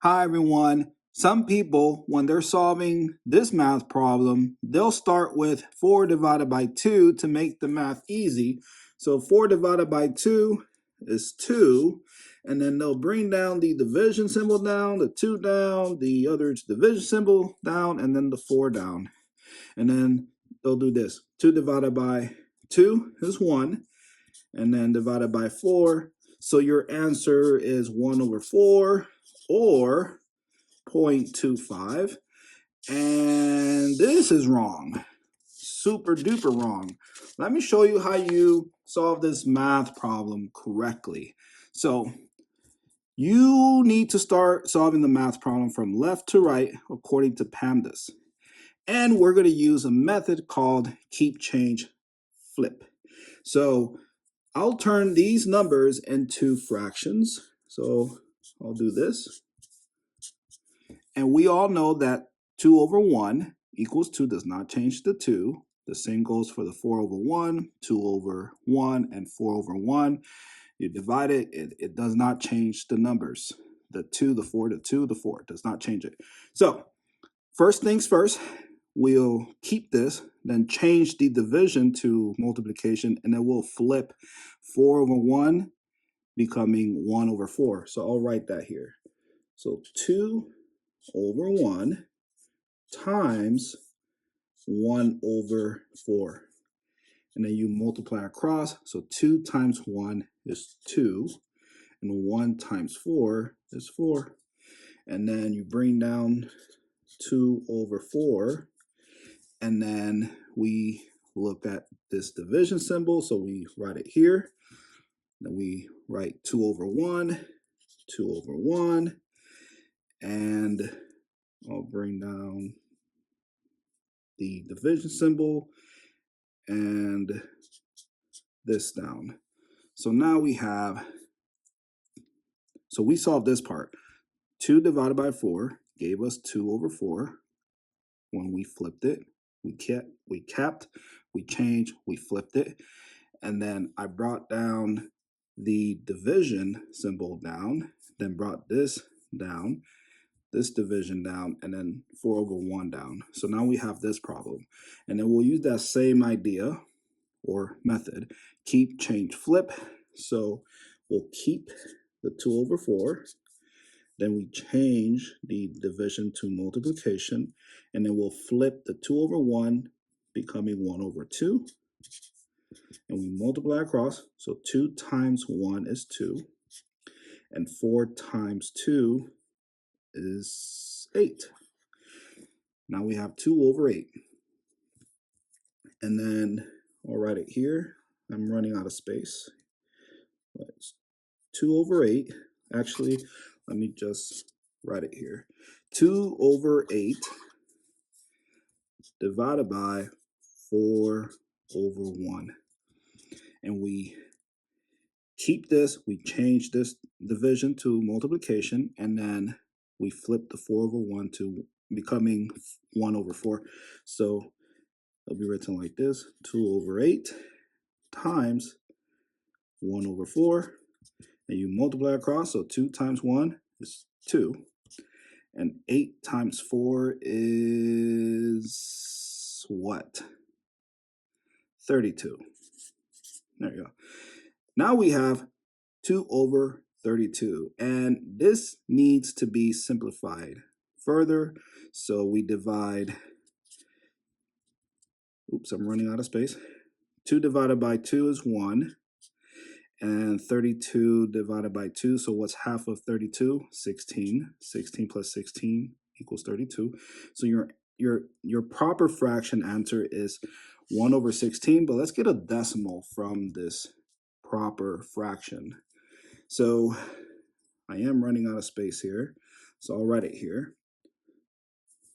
Hi everyone. Some people, when they're solving this math problem, they'll start with 4 divided by 2 to make the math easy. So 4 divided by 2 is 2, and then they'll bring down the division symbol down, the 2 down, the other division symbol down, and then the 4 down. And then they'll do this. 2 divided by 2 is 1, and then divided by 4. So your answer is 1 over 4, or 0.25, and this is wrong, super duper wrong. Let me show you how you solve this math problem correctly. So you need to start solving the math problem from left to right according to PEMDAS, and we're going to use a method called keep change flip. So I'll turn these numbers into fractions. So I'll do this. And we all know that 2 over 1 equals 2 does not change the 2. The same goes for the 4 over 1, 2 over 1, and 4 over 1. You divide it, it does not change the numbers. The 2, the 4, the 2, the 4. It does not change it. So first things first, we'll keep this, then change the division to multiplication, and then we'll flip 4 over 1 becoming 1 over 4. So I'll write that here. So 2 over 1 times 1 over 4. And then you multiply across. So 2 times 1 is 2. And 1 times 4 is 4. And then you bring down 2 over 4. And then we look at this division symbol. So we write it here. Then we write 2 over 1, 2 over 1. And I'll bring down the division symbol and this down. So now we have, so we solved this part. 2 divided by 4 gave us 2 over 4. When we flipped it, we kept, we changed, we flipped it. And then I brought down the division symbol down, then brought this down, this division down, and then 4 over 1 down. So now we have this problem. And then we'll use that same idea or method, keep, change, flip. So we'll keep the 2 over 4, then we change the division to multiplication, and then we'll flip the 2 over 1 becoming 1 over 2, and we multiply across. So 2 times 1 is 2, and 4 times 2 is 8. Now we have 2 over 8. And then I'll write it here. I'm running out of space. But it's 2 over 8. Actually, let me just write it here. 2 over 8 divided by 4 over 1. And we keep this, we change this division to multiplication, and then we flip the 4 over 1 to becoming 1 over 4. So it'll be written like this: 2 over 8 times 1 over 4. And you multiply across, so 2 times 1 is 2. And 8 times 4 is what? 32. There you go. Now we have 2 over 32. And this needs to be simplified further. So we divide, oops, I'm running out of space. 2 divided by 2 is 1. And 32 divided by 2, so what's half of 32? 16. 16 plus 16 equals 32. So your proper fraction answer is 1 over 16, but let's get a decimal from this proper fraction. So I am running out of space here, so I'll write it here.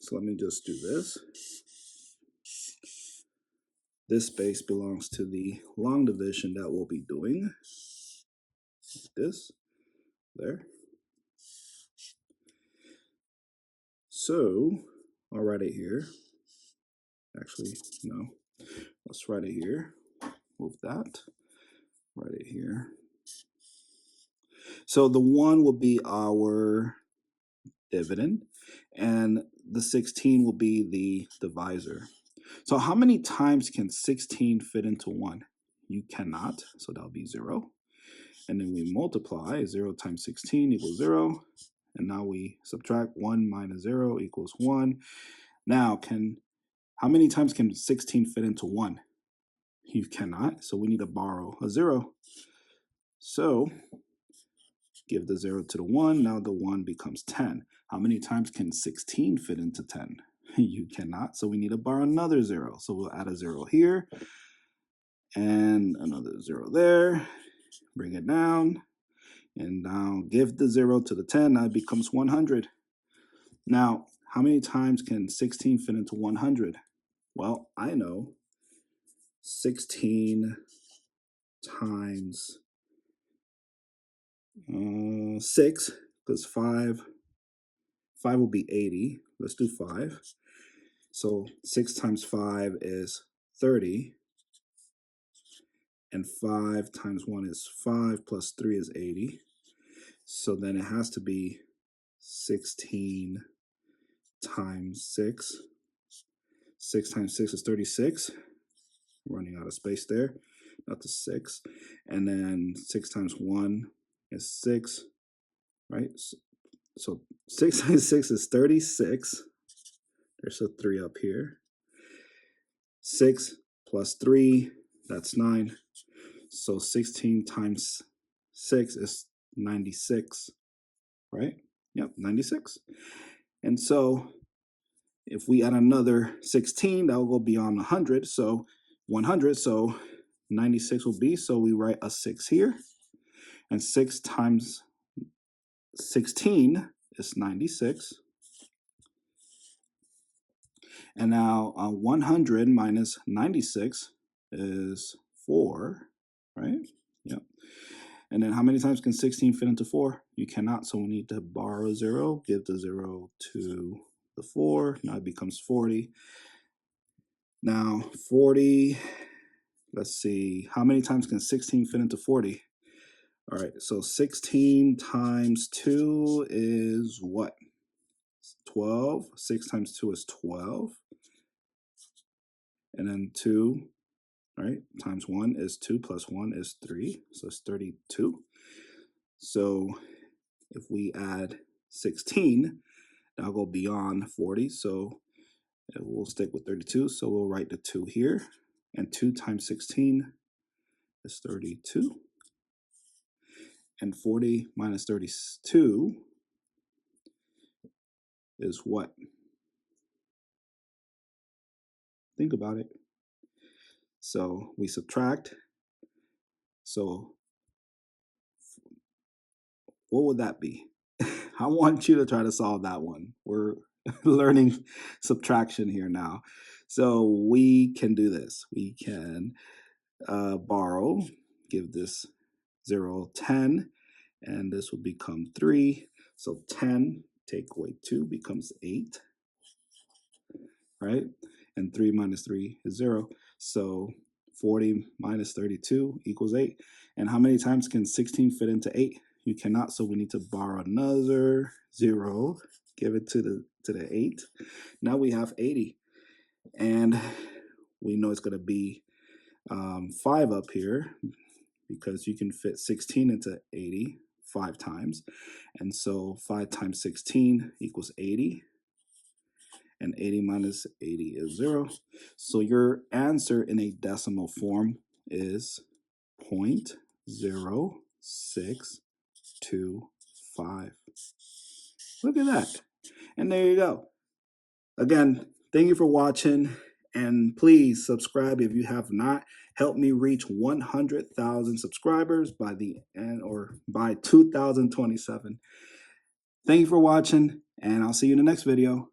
So let me just do this. This space belongs to the long division that we'll be doing. Like this, there. So I'll write it here. Actually, no. Let's write it here. Move that. Write it here. So the 1 will be our dividend, and the 16 will be the divisor. So how many times can 16 fit into 1? You cannot, so that'll be 0. And then we multiply, 0 times 16 equals 0. And now we subtract 1 minus 0 equals 1. Now, how many times can 16 fit into 1? You cannot, so we need to borrow a 0. So give the 0 to the 1, now the 1 becomes 10. How many times can 16 fit into 10? You cannot, so we need to borrow another 0. So we'll add a 0 here, and another 0 there. Bring it down, and now give the 0 to the 10, now it becomes 100. Now, how many times can 16 fit into 100? Well, I know 16 times 6, because 5 will be 80. Let's do 5. So 6 times 5 is 30. And 5 times 1 is 5, plus 3 is 80. So then it has to be 16 times 6. 6 times 6 is 36. Running out of space there. Not the 6. And then 6 times 1 is 6. Right? So 6 times 6 is 36. There's a 3 up here. 6 plus 3, that's 9. So 16 times 6 is 96, right? Yep, 96. And so if we add another 16, that will go beyond 100. So 100, so 96 will be, so we write a 6 here. And 6 times 16 is 96. And now 100 minus 96 is 4, right? Yep. And then how many times can 16 fit into 4? You cannot, so we need to borrow 0, give the 0 to the 4. Now it becomes 40. Now 40, let's see, how many times can 16 fit into 40? All right, so 16 times 2 is what? 12. 6 times 2 is 12. And then 2, right, times 1 is 2, plus 1 is 3. So it's 32. So if we add 16, that'll go beyond 40. So we'll stick with 32. So we'll write the 2 here. And 2 times 16 is 32. And 40 minus 32 is what? Think about it. So we subtract. So what would that be? I want you to try to solve that one. We're learning subtraction here now. So we can do this. We can borrow, give this 0, 10, and this will become 3. So 10 take away 2 becomes 8, right? And 3 minus 3 is 0. So 40 minus 32 equals 8. And how many times can 16 fit into 8? You cannot, so we need to borrow another 0, give it to the 8. Now we have 80. And we know it's going to be 5 up here, because you can fit 16 into 80 5 times. And so 5 times 16 equals 80. And 80 minus 80 is 0. So your answer in a decimal form is 0.0625. Look at that. And there you go. Again, thank you for watching. And please subscribe if you have not. Help me reach 100,000 subscribers by the end, or by 2027. Thank you for watching, and I'll see you in the next video.